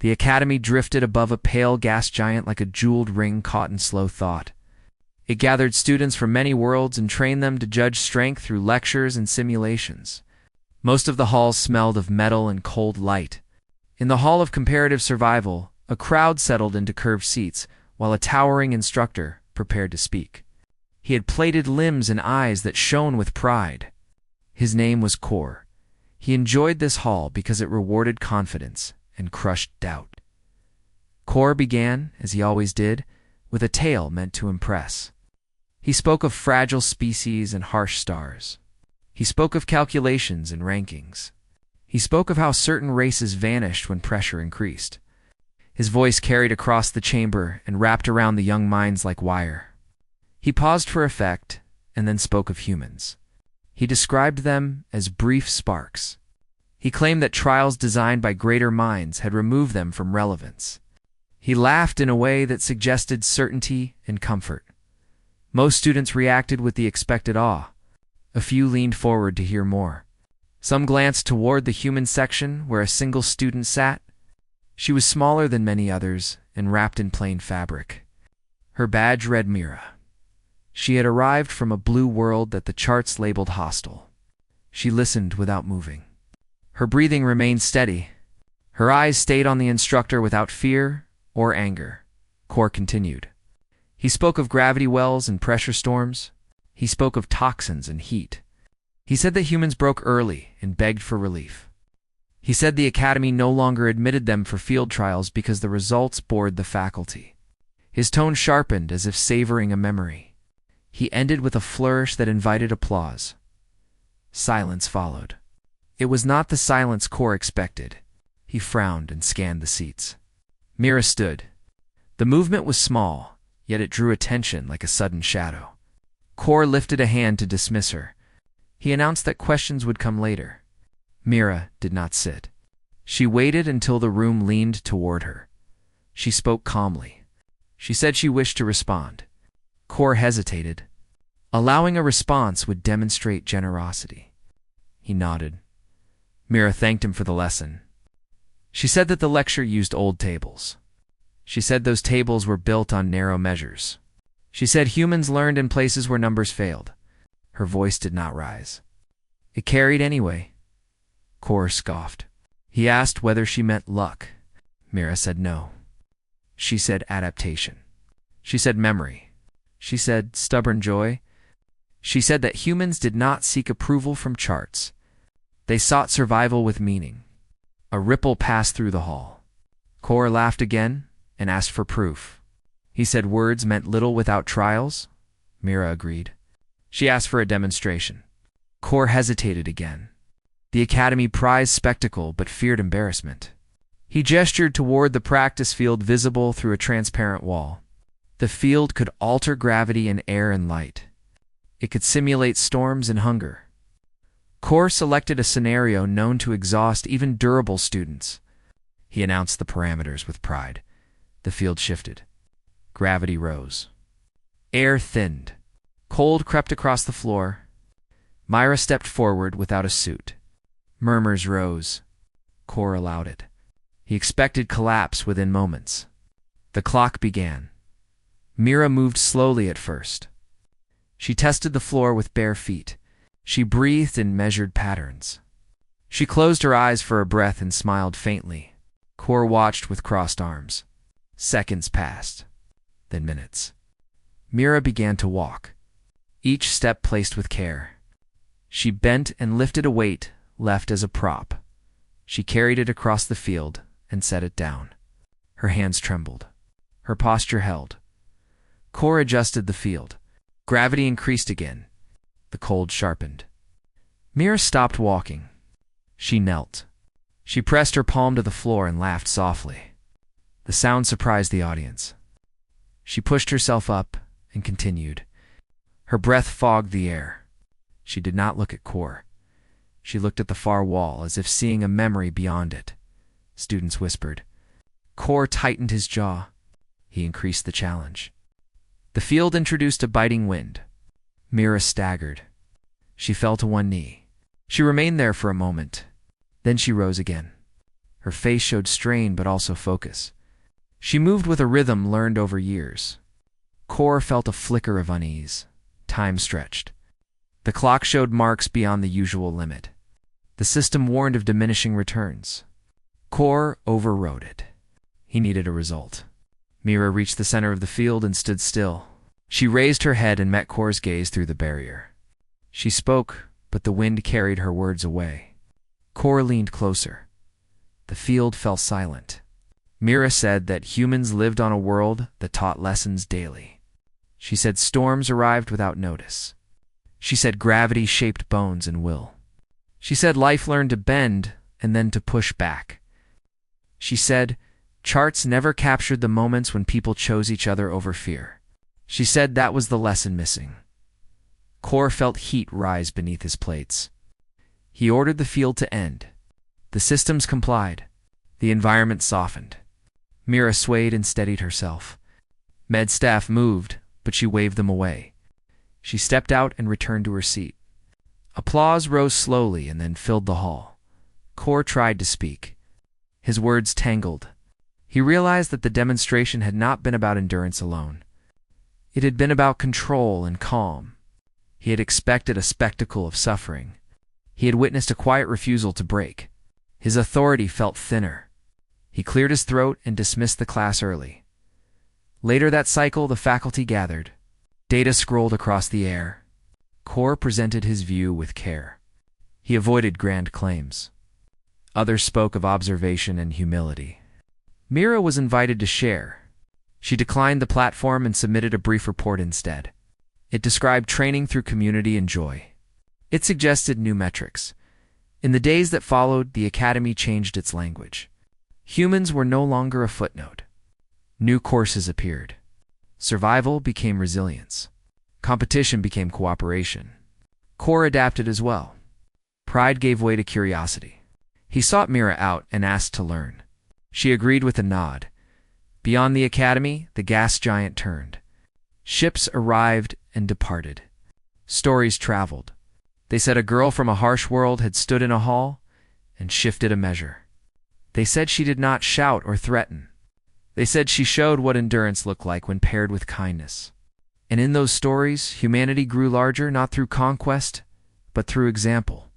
The academy drifted above a pale gas giant like a jeweled ring caught in slow thought. It gathered students from many worlds and trained them to judge strength through lectures and simulations. Most of the halls smelled of metal and cold light. In the Hall of Comparative Survival, a crowd settled into curved seats, while a towering instructor prepared to speak. He had plated limbs and eyes that shone with pride. His name was Kor. He enjoyed this hall because it rewarded confidence and crushed doubt. Kor began, as he always did, with a tale meant to impress. He spoke of fragile species and harsh stars. He spoke of calculations and rankings. He spoke of how certain races vanished when pressure increased. His voice carried across the chamber and wrapped around the young minds like wire. He paused for effect and then spoke of humans. He described them as brief sparks. He claimed that trials designed by greater minds had removed them from relevance. He laughed in a way that suggested certainty and comfort. Most students reacted with the expected awe. A few leaned forward to hear more. Some glanced toward the human section where a single student sat. She was smaller than many others and wrapped in plain fabric. Her badge read Mira. She had arrived from a blue world that the charts labeled hostile. She listened without moving. Her breathing remained steady. Her eyes stayed on the instructor without fear or anger. Kor continued. He spoke of gravity wells and pressure storms. He spoke of toxins and heat. He said that humans broke early and begged for relief. He said the academy no longer admitted them for field trials because the results bored the faculty. His tone sharpened as if savoring a memory. He ended with a flourish that invited applause. Silence followed. It was not the silence Kor expected. He frowned and scanned the seats. Mira stood. The movement was small, yet it drew attention like a sudden shadow. Kor lifted a hand to dismiss her. He announced that questions would come later. Mira did not sit. She waited until the room leaned toward her. She spoke calmly. She said she wished to respond. Kor hesitated. Allowing a response would demonstrate generosity. He nodded. Mira thanked him for the lesson. She said that the lecture used old tables. She said those tables were built on narrow measures. She said humans learned in places where numbers failed. Her voice did not rise. It carried anyway. Kor scoffed. He asked whether she meant luck. Mira said no. She said adaptation. She said memory. She said stubborn joy. She said that humans did not seek approval from charts. They sought survival with meaning. A ripple passed through the hall. Kor laughed again and asked for proof. He said words meant little without trials. Mira agreed. She asked for a demonstration. Kor hesitated again. The academy prized spectacle but feared embarrassment. He gestured toward the practice field visible through a transparent wall. The field could alter gravity and air and light. It could simulate storms and hunger. Kor selected a scenario known to exhaust even durable students. He announced the parameters with pride. The field shifted. Gravity rose. Air thinned. Cold crept across the floor. Mira stepped forward without a suit. Murmurs rose. Kor allowed it. He expected collapse within moments. The clock began. Mira moved slowly at first. She tested the floor with bare feet. She breathed in measured patterns. She closed her eyes for a breath and smiled faintly. Kor watched with crossed arms. Seconds passed, then minutes. Mira began to walk, each step placed with care. She bent and lifted a weight left as a prop. She carried it across the field and set it down. Her hands trembled. Her posture held. Kor adjusted the field. Gravity increased again. The cold sharpened. Mira stopped walking. She knelt. She pressed her palm to the floor and laughed softly. The sound surprised the audience. She pushed herself up and continued. Her breath fogged the air. She did not look at Kor. She looked at the far wall as if seeing a memory beyond it. Students whispered. Kor tightened his jaw. He increased the challenge. The field introduced a biting wind. Mira staggered. She fell to one knee. She remained there for a moment. Then she rose again. Her face showed strain but also focus. She moved with a rhythm learned over years. Kor felt a flicker of unease. Time stretched. The clock showed marks beyond the usual limit. The system warned of diminishing returns. Kor overrode it. He needed a result. Mira reached the center of the field and stood still. She raised her head and met Kor's gaze through the barrier. She spoke, but the wind carried her words away. Kor leaned closer. The field fell silent. Mira said that humans lived on a world that taught lessons daily. She said storms arrived without notice. She said gravity shaped bones and will. She said life learned to bend and then to push back. She said charts never captured the moments when people chose each other over fear. She said that was the lesson missing. Kor felt heat rise beneath his plates. He ordered the field to end. The systems complied. The environment softened. Mira swayed and steadied herself. Med staff moved, but she waved them away. She stepped out and returned to her seat. Applause rose slowly and then filled the hall. Kor tried to speak. His words tangled. He realized that the demonstration had not been about endurance alone. It had been about control and calm. He had expected a spectacle of suffering. He had witnessed a quiet refusal to break. His authority felt thinner. He cleared his throat and dismissed the class early. Later that cycle, the faculty gathered. Data scrolled across the air. Kor presented his view with care. He avoided grand claims. Others spoke of observation and humility. Mira was invited to share. She declined the platform and submitted a brief report instead. It described training through community and joy. It suggested new metrics. In the days that followed, the academy changed its language. Humans were no longer a footnote. New courses appeared. Survival became resilience. Competition became cooperation. Kor adapted as well. Pride gave way to curiosity. He sought Mira out and asked to learn. She agreed with a nod. Beyond the academy, the gas giant turned. Ships arrived and departed. Stories traveled. They said a girl from a harsh world had stood in a hall and shifted a measure. They said she did not shout or threaten. They said she showed what endurance looked like when paired with kindness. And in those stories, humanity grew larger not through conquest, but through example.